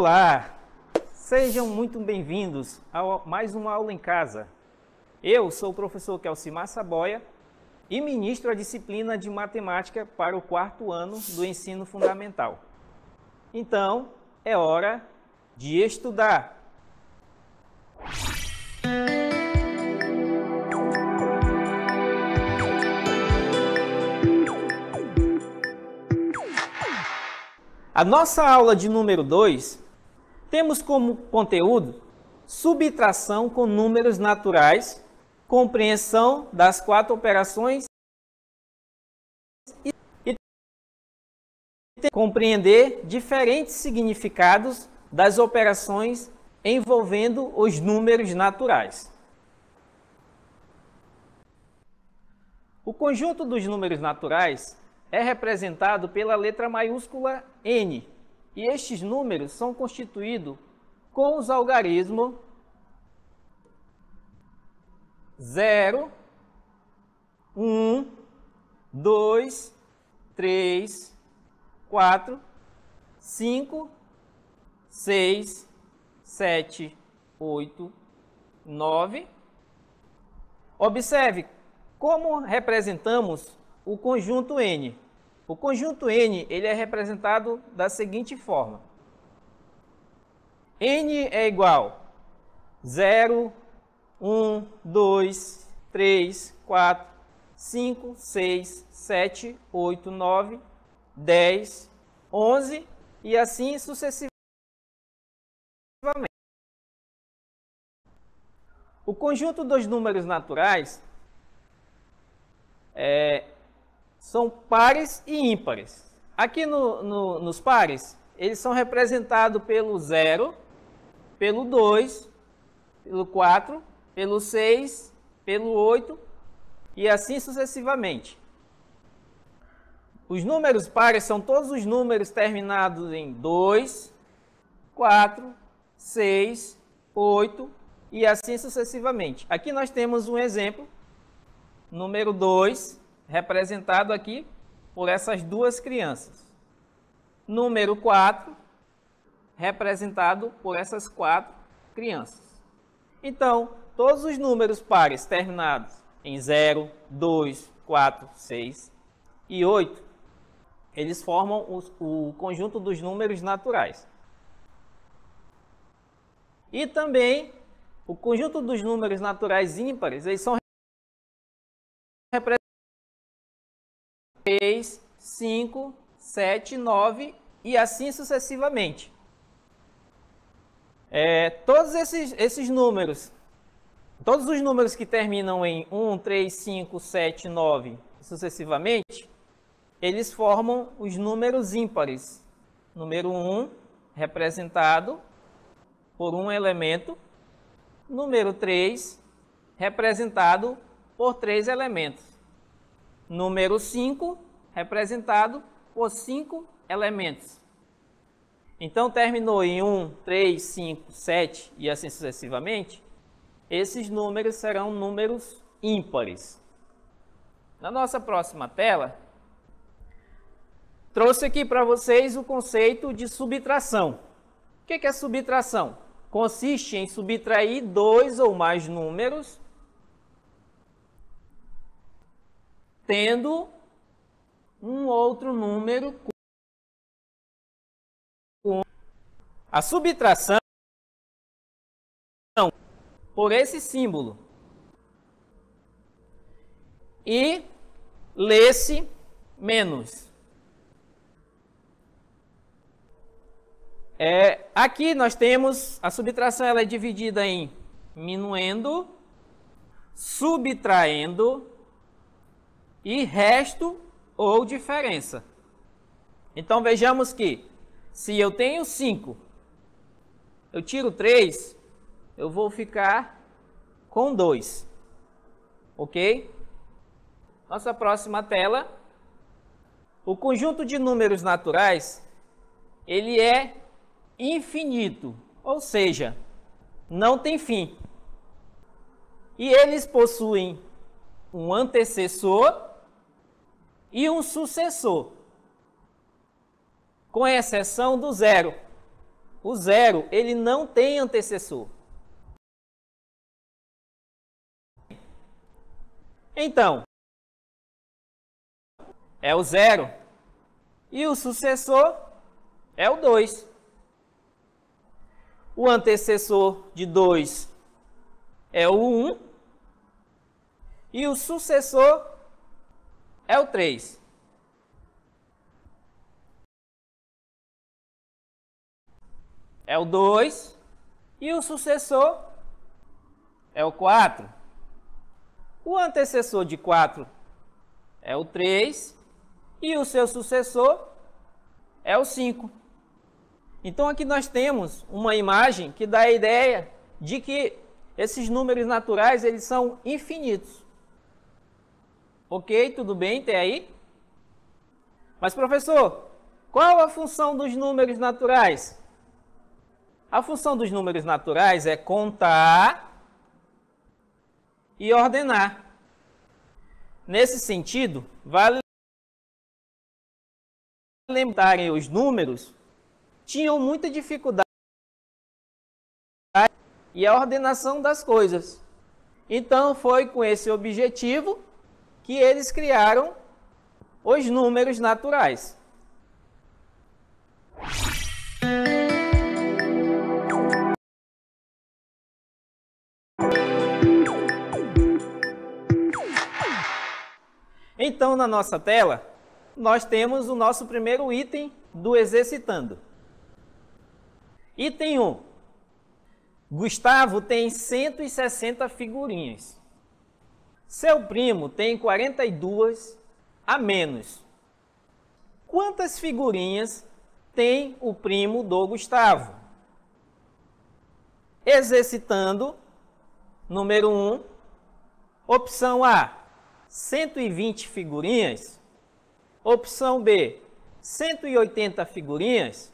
Olá, sejam muito bem-vindos a mais uma aula em casa. Eu sou o professor Kelcimar Saboia e ministro a disciplina de matemática para o 4º ano do ensino fundamental. Então, é hora de estudar. A nossa aula de número 2, temos como conteúdo subtração com números naturais, compreensão das 4 operações e compreender diferentes significados das operações envolvendo os números naturais. O conjunto dos números naturais é representado pela letra maiúscula N, e estes números são constituídos com os algarismos 0, 1, 2, 3, 4, 5, 6, 7, 8, 9. Observe como representamos o conjunto N. O conjunto N ele é representado da seguinte forma. N é igual 0, 1, 2, 3, 4, 5, 6, 7, 8, 9, 10, 11 e assim sucessivamente. O conjunto dos números naturais são pares e ímpares. Aqui nos pares, eles são representados pelo 0, pelo 2, pelo 4, pelo 6, pelo 8 e assim sucessivamente. Os números pares são todos os números terminados em 2, 4, 6, 8 e assim sucessivamente. Aqui nós temos um exemplo, número 2, representado aqui por essas duas crianças. Número 4, representado por essas 4 crianças. Então, todos os números pares terminados em 0, 2, 4, 6 e 8, eles formam o conjunto dos números naturais. E também, o conjunto dos números naturais ímpares, eles são 3, 5, 7, 9 e assim sucessivamente. Todos esses números, todos os números que terminam em 1, 3, 5, 7, 9 sucessivamente, eles formam os números ímpares. Número 1, representado por um elemento. Número 3, representado por 3 elementos. Número 5, representado por 5 elementos. Então, terminou em 1, 3, 5, 7 e assim sucessivamente. Esses números serão números ímpares. Na nossa próxima tela, trouxe aqui para vocês o conceito de subtração. O que é subtração? Consiste em subtrair 2 ou mais números tendo um outro número com a subtração por esse símbolo e lê-se menos. Aqui nós temos a subtração, ela é dividida em minuendo, subtraindo e resto ou diferença. Então vejamos que se eu tenho 5, eu tiro 3, eu vou ficar com 2. Ok? Nossa próxima tela. O conjunto de números naturais, ele é infinito, ou seja, não tem fim. E eles possuem um antecessor e um sucessor, com exceção do zero. o zero, ele não tem antecessor. Então, é o zero. E o sucessor é o 2. O antecessor de 2 é o 1. E o sucessor é o 3. É o 2. E o sucessor é o 4. O antecessor de 4 é o 3. E o seu sucessor é o 5. Então aqui nós temos uma imagem que dá a ideia de que esses números naturais eles são infinitos. Ok? Tudo bem até aí? Mas professor, qual a função dos números naturais? A função dos números naturais é contar e ordenar. Nesse sentido, vale lembrarem os números tinham muita dificuldade e a ordenação das coisas. Então foi com esse objetivo que eles criaram os números naturais. Então na nossa tela nós temos o nosso primeiro item do Exercitando. Item 1. Gustavo tem 160 figurinhas. Seu primo tem 42 a menos. Quantas figurinhas tem o primo do Gustavo? Exercitando. Número 1. Opção A, 120 figurinhas. Opção B, 180 figurinhas.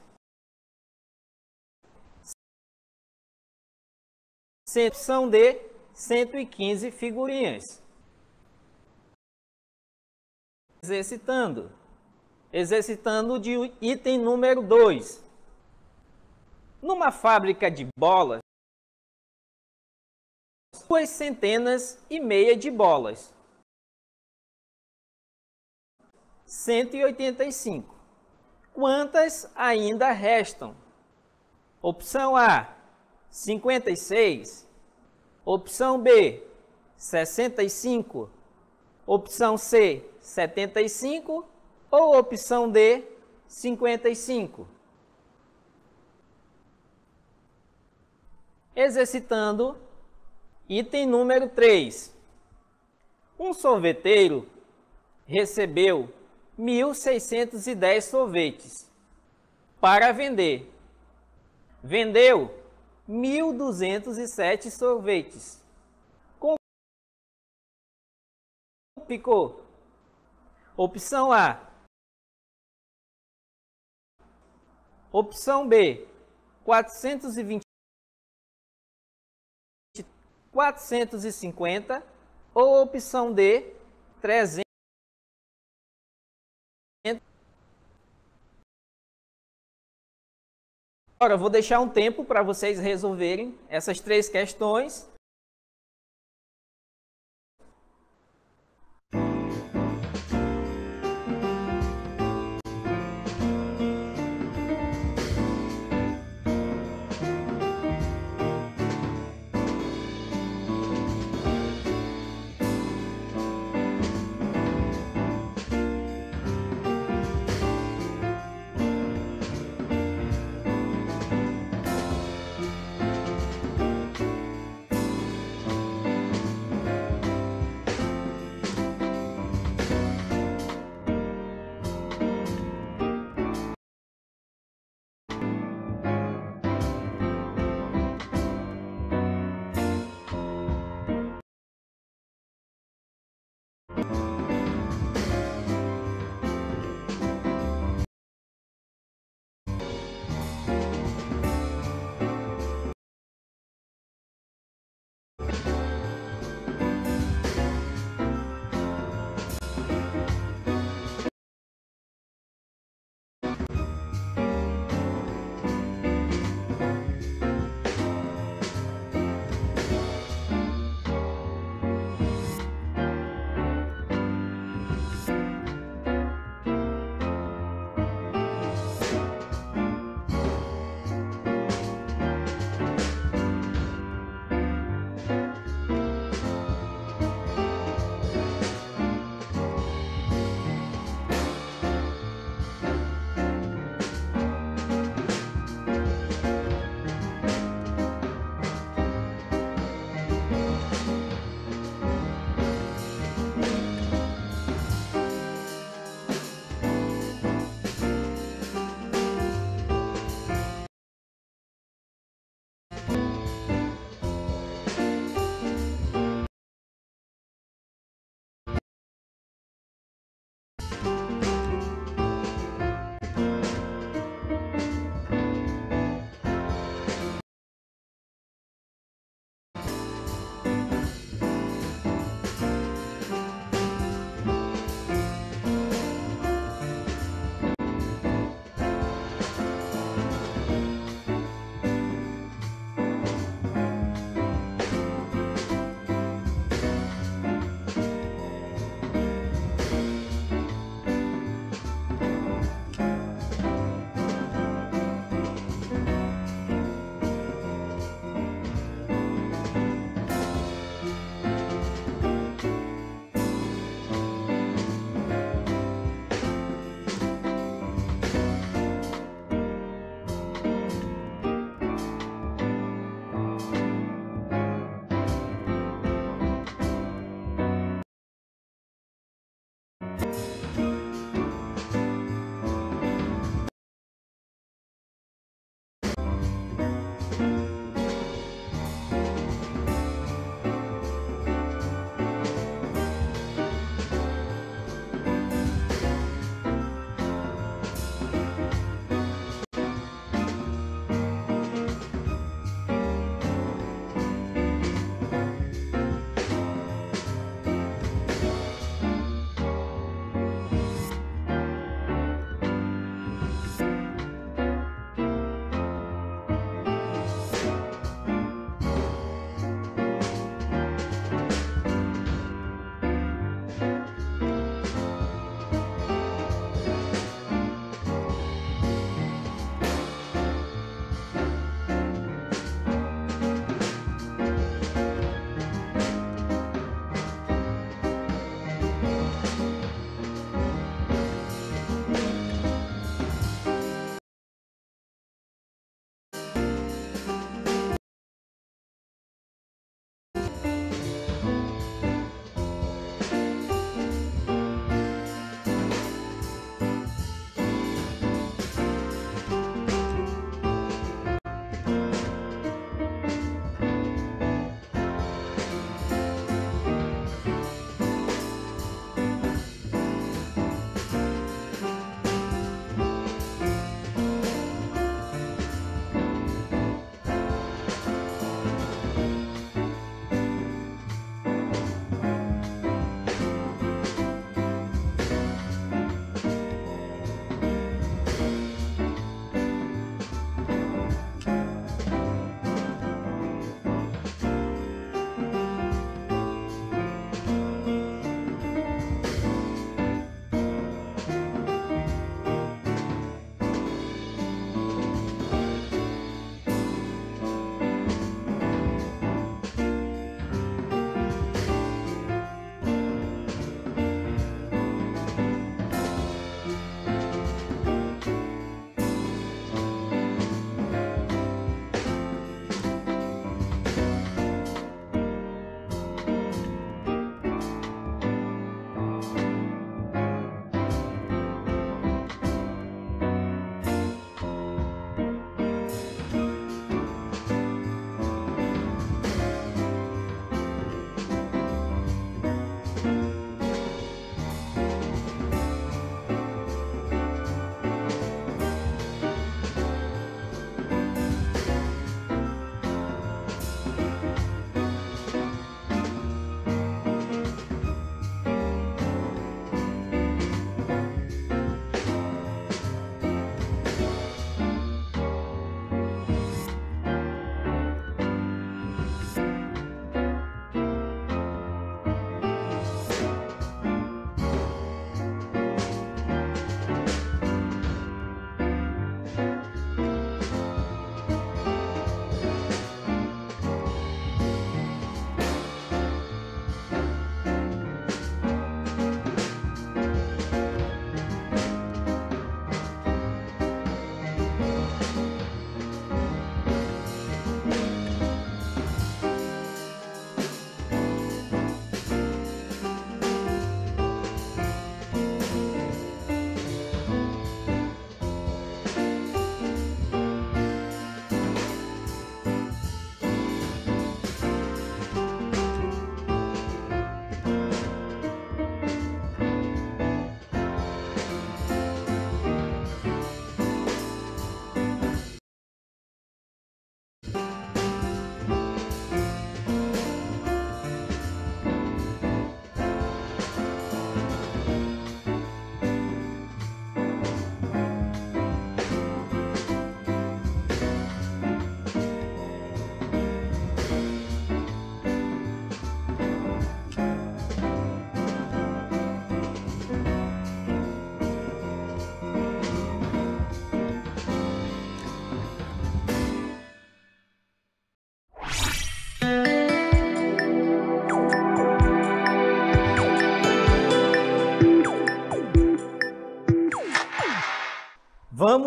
Opção D, 115 figurinhas. Exercitando. Exercitando de item número 2. Numa fábrica de bolas, 2 centenas e meia de bolas. 185. Quantas ainda restam? Opção A, 56. Opção B, 65. Opção C, 75. Ou opção D, 55. Exercitando. Item número 3. Um sorveteiro recebeu 1.610 sorvetes para vender. Vendeu 1.207 sorvetes. Como ficou? Opção A. Opção B, 420. 450 ou opção D, 300. Agora, eu vou deixar um tempo para vocês resolverem essas 3 questões.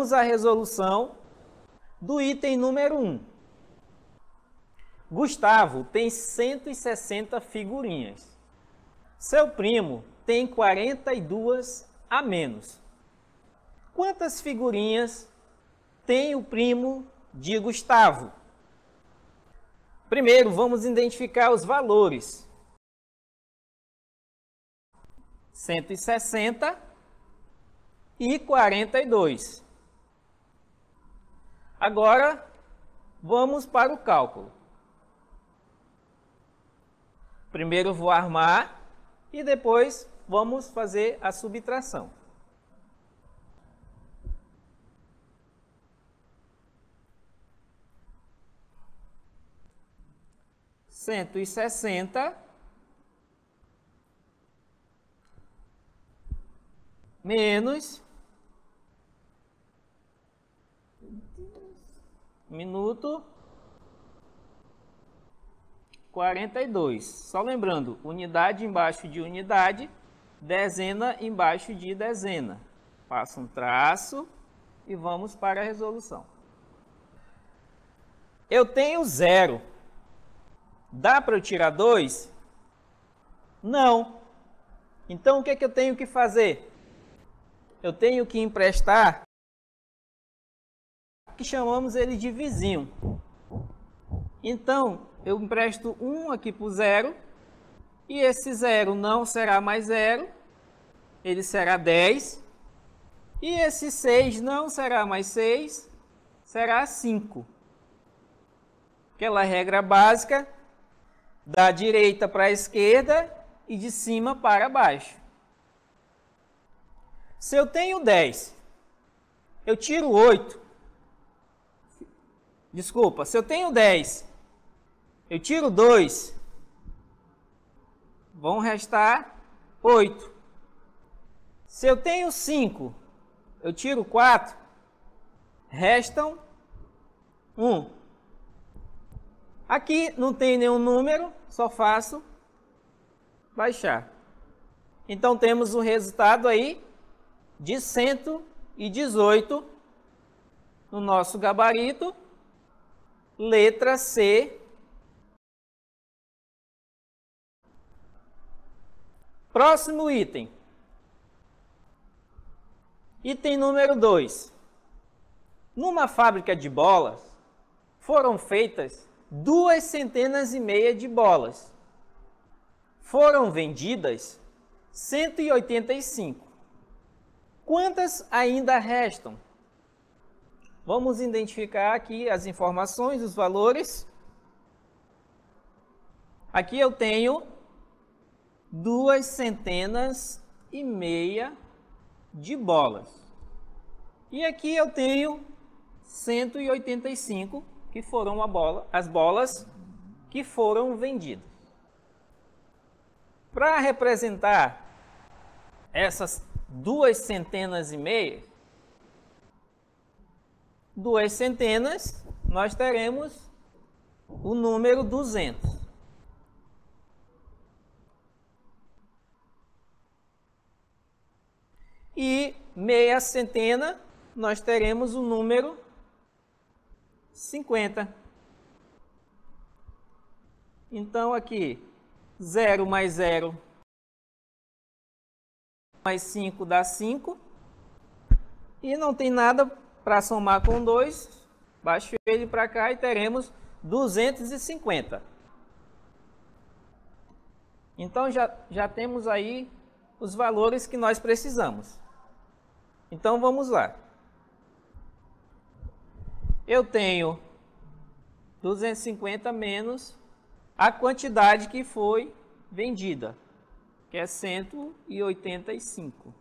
Vamos à resolução do item número 1. Gustavo tem 160 figurinhas. Seu primo tem 42 a menos. Quantas figurinhas tem o primo de Gustavo? Primeiro, vamos identificar os valores. 160 e 42. Agora, vamos para o cálculo. Primeiro vou armar e depois vamos fazer a subtração. Cento e 60 menos minuto 42. Só lembrando, unidade embaixo de unidade, dezena embaixo de dezena. Faço um traço e vamos para a resolução. Eu tenho 0. Dá para eu tirar 2? Não. Então, o que é que eu tenho que fazer? Eu tenho que emprestar, que chamamos ele de vizinho. Então, eu empresto 1 aqui para o 0, e esse 0 não será mais 0, ele será 10, e esse 6 não será mais 6, será 5. Aquela regra básica, da direita para a esquerda e de cima para baixo. Se eu tenho 10, eu tiro 8. Desculpa, se eu tenho 10, eu tiro 2, vão restar 8. Se eu tenho 5, eu tiro 4, restam 1. Aqui não tem nenhum número, só faço baixar. Então temos o resultado aí de 118 no nosso gabarito, letra C. Próximo item. Item número 2. Numa fábrica de bolas, foram feitas 250 de bolas. Foram vendidas 185. Quantas ainda restam? Vamos identificar aqui as informações, os valores. Aqui eu tenho 250 de bolas. E aqui eu tenho 185, que foram as bolas que foram vendidas. Para representar essas 250, 200, nós teremos o número 200. E meia centena, nós teremos o número 50. Então, aqui, 0 mais 0 mais 5 dá 5. E não tem nada para somar com 2. Baixo ele para cá e teremos 250. Então, já temos aí os valores que nós precisamos. Então, vamos lá. Eu tenho 250 menos a quantidade que foi vendida, que é 185.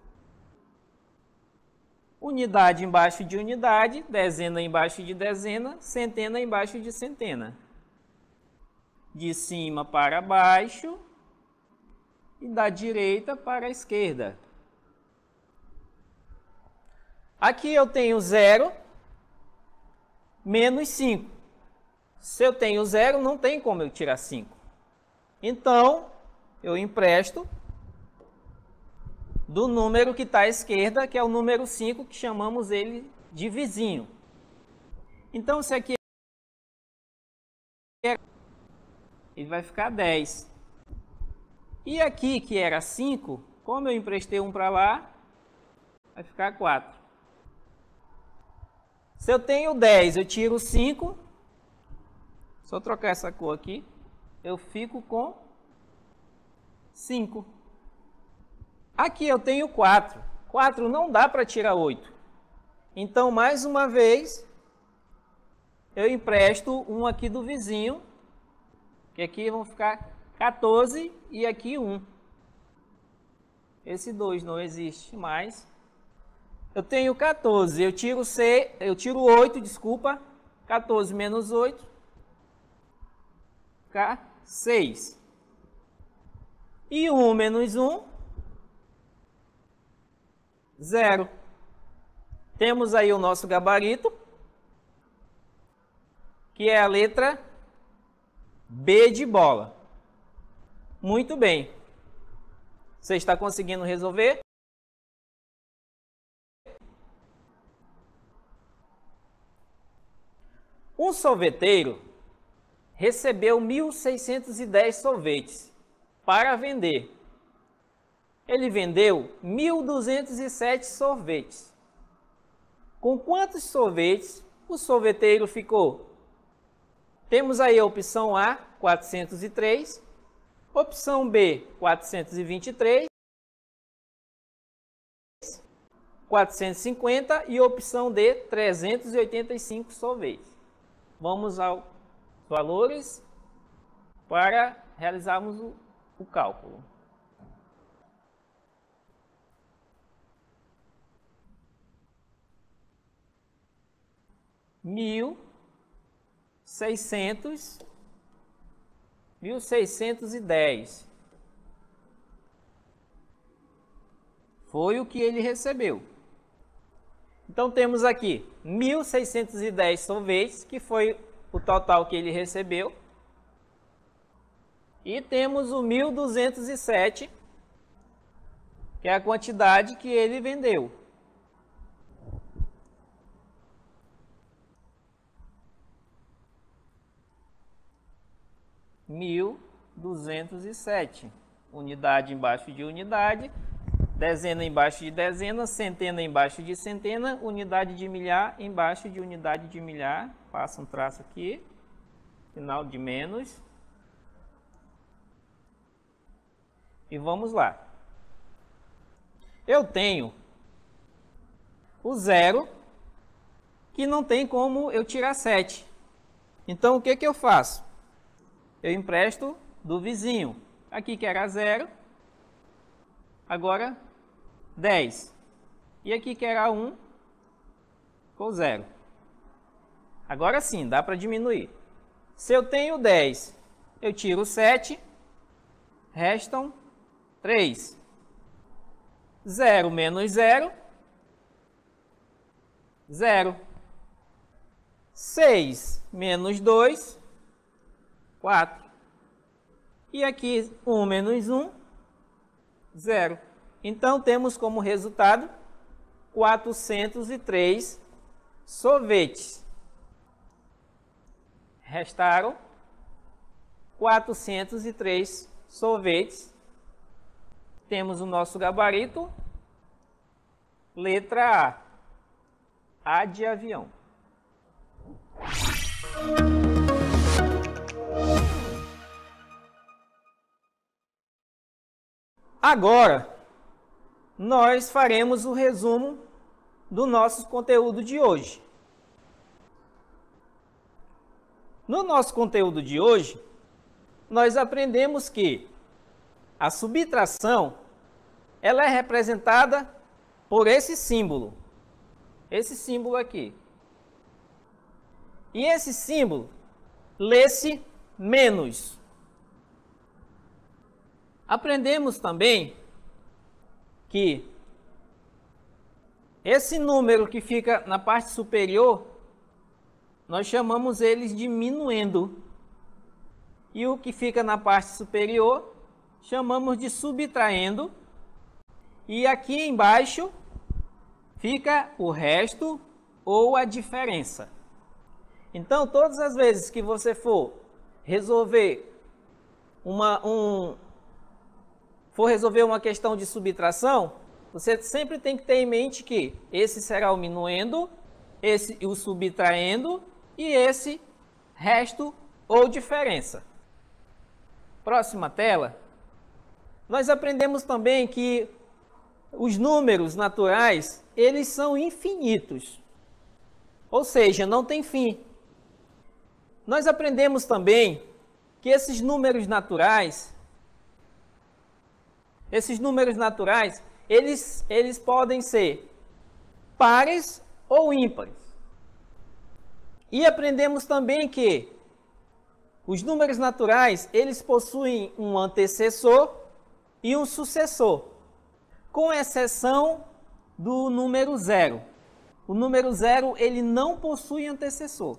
Unidade embaixo de unidade, dezena embaixo de dezena, centena embaixo de centena. De cima para baixo e da direita para a esquerda. Aqui eu tenho 0 menos 5. Se eu tenho 0, não tem como eu tirar 5. Então, eu empresto do número que está à esquerda, que é o número 5, que chamamos ele de vizinho. Então, se aqui ele vai ficar 10. E aqui, que era 5, como eu emprestei um para lá, vai ficar 4. Se eu tenho 10, eu tiro 5. Só trocar essa cor aqui. Eu fico com 5. Aqui eu tenho 4. 4 não dá para tirar 8. Então, mais uma vez, eu empresto um aqui do vizinho, que aqui vão ficar 14 e aqui 1. Esse 2 não existe mais. Eu tenho 14, eu tiro 8, desculpa. 14 menos 8, fica 6. E 1 menos 1, 0. Temos aí o nosso gabarito, que é a letra B de bola. Muito bem. Você está conseguindo resolver? Um sorveteiro recebeu 1.610 sorvetes para vender. Ele vendeu 1.207 sorvetes. Com quantos sorvetes o sorveteiro ficou? Temos aí a opção A, 403, opção B, 423, 450 e opção D, 385 sorvetes. Vamos aos valores para realizarmos o cálculo. Mil seiscentos e 10 foi o que ele recebeu. Então temos aqui 1.610 sorvetes, que foi o total que ele recebeu. E temos o 1.207, que é a quantidade que ele vendeu. (1.207) unidade embaixo de unidade, dezena embaixo de dezena, centena embaixo de centena, unidade de milhar embaixo de unidade de milhar. Passa um traço aqui, sinal de menos. E vamos lá. Eu tenho o 0, que não tem como eu tirar 7. Então, o que que eu faço? Eu empresto do vizinho. Aqui que era 0, agora 10. E aqui que era 1, ficou 0. Agora sim, dá para diminuir. Se eu tenho 10, eu tiro 7, restam 3. 0 menos 0, 0. 6 menos 2, 4. E aqui 1 menos 1, 0. Então temos como resultado 403 sorvetes. Restaram 403 sorvetes. Temos o nosso gabarito, letra A, A de avião. Agora, nós faremos o resumo do nosso conteúdo de hoje. No nosso conteúdo de hoje, nós aprendemos que a subtração, ela é representada por esse símbolo aqui. E esse símbolo lê-se menos. Aprendemos também que esse número que fica na parte superior, nós chamamos eles de diminuendo. E o que fica na parte superior, chamamos de subtraindo. E aqui embaixo fica o resto ou a diferença. Então, todas as vezes que você for resolver uma questão de subtração, você sempre tem que ter em mente que esse será o minuendo, esse o subtraindo e esse resto ou diferença. Próxima tela. Nós aprendemos também que os números naturais, eles são infinitos. Ou seja, não tem fim. Nós aprendemos também que esses números naturais, eles podem ser pares ou ímpares. E aprendemos também que os números naturais, eles possuem um antecessor e um sucessor, com exceção do número zero. O número zero, ele não possui antecessor,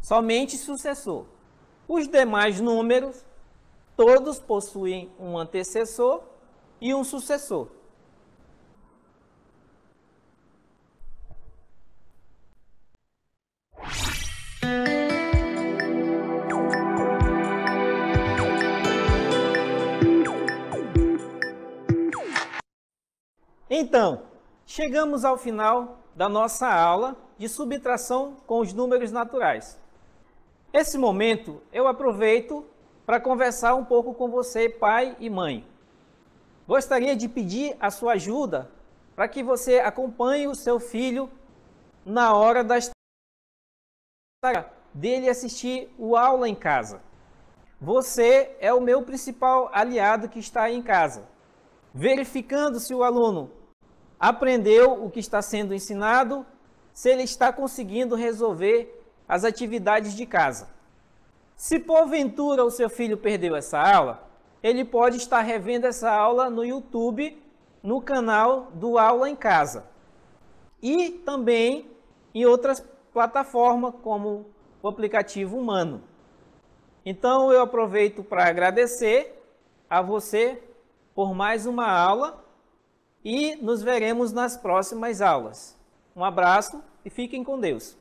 somente sucessor. Os demais números, todos possuem um antecessor e um sucessor. Então, chegamos ao final da nossa aula de subtração com os números naturais. Esse momento eu aproveito para conversar um pouco com você, pai e mãe. Gostaria de pedir a sua ajuda para que você acompanhe o seu filho na hora dele assistir o aula em casa. Você é o meu principal aliado que está aí em casa, verificando se o aluno aprendeu o que está sendo ensinado, se ele está conseguindo resolver as atividades de casa. Se porventura o seu filho perdeu essa aula, ele pode estar revendo essa aula no YouTube, no canal do Aula em Casa. E também em outras plataformas, como o aplicativo Humano. Então eu aproveito para agradecer a você por mais uma aula e nos veremos nas próximas aulas. Um abraço e fiquem com Deus.